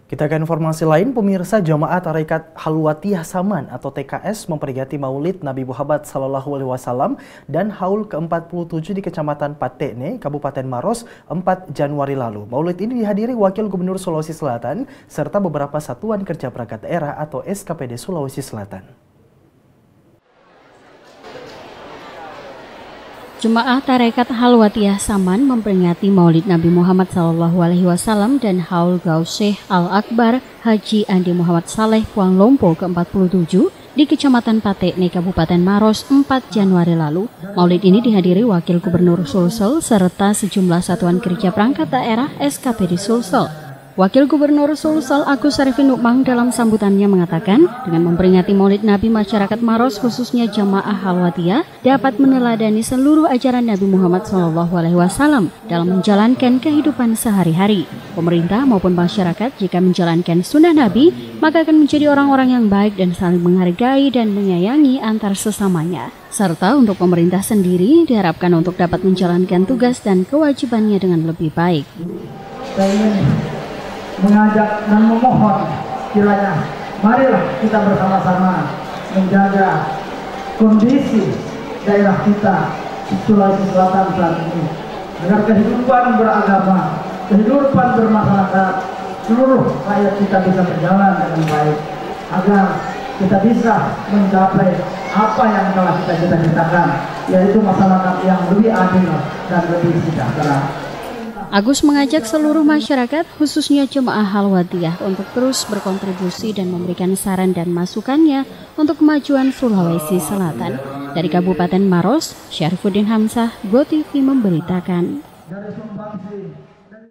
Kita ke informasi lain, pemirsa. Jamaah Tarekat Halwatiyah Saman atau TKS memperingati Maulid Nabi Muhammad SAW dan Haul ke-47 di Kecamatan Patekne, Kabupaten Maros, 4 Januari lalu. Maulid ini dihadiri Wakil Gubernur Sulawesi Selatan serta beberapa satuan kerja perangkat daerah atau SKPD Sulawesi Selatan. Jemaah Tarekat Halwatiyah Saman memperingati Maulid Nabi Muhammad SAW dan Haul Gausyeh Al-Akbar Haji Andi Muhammad Saleh Puang Lompo ke-47 di Kecamatan Patekne, Kabupaten Maros, 4 Januari lalu. Maulid ini dihadiri Wakil Gubernur Sulsel serta sejumlah satuan kerja perangkat daerah SKPD Sulsel. Wakil Gubernur Sulsel Agus Arifin Nukmang dalam sambutannya mengatakan, dengan memperingati Maulid Nabi, masyarakat Maros khususnya jamaah Halwatiyah dapat meneladani seluruh ajaran Nabi Muhammad SAW dalam menjalankan kehidupan sehari-hari. Pemerintah maupun masyarakat jika menjalankan sunnah Nabi, maka akan menjadi orang-orang yang baik dan saling menghargai dan menyayangi antar sesamanya. Serta untuk pemerintah sendiri diharapkan untuk dapat menjalankan tugas dan kewajibannya dengan lebih baik. Mengajak dan memohon kiranya marilah kita bersama-sama menjaga kondisi daerah kita Sulawesi Selatan saat ini agar kehidupan beragama, kehidupan bermasyarakat seluruh rakyat kita bisa berjalan dengan baik, agar kita bisa mencapai apa yang telah kita cita-citakan, yaitu masyarakat yang lebih adil dan lebih sejahtera. Agus mengajak seluruh masyarakat, khususnya jemaah Halwatiyah, untuk terus berkontribusi dan memberikan saran dan masukannya untuk kemajuan Sulawesi Selatan. Dari Kabupaten Maros, Syarifuddin Hamzah, GoTV memberitakan.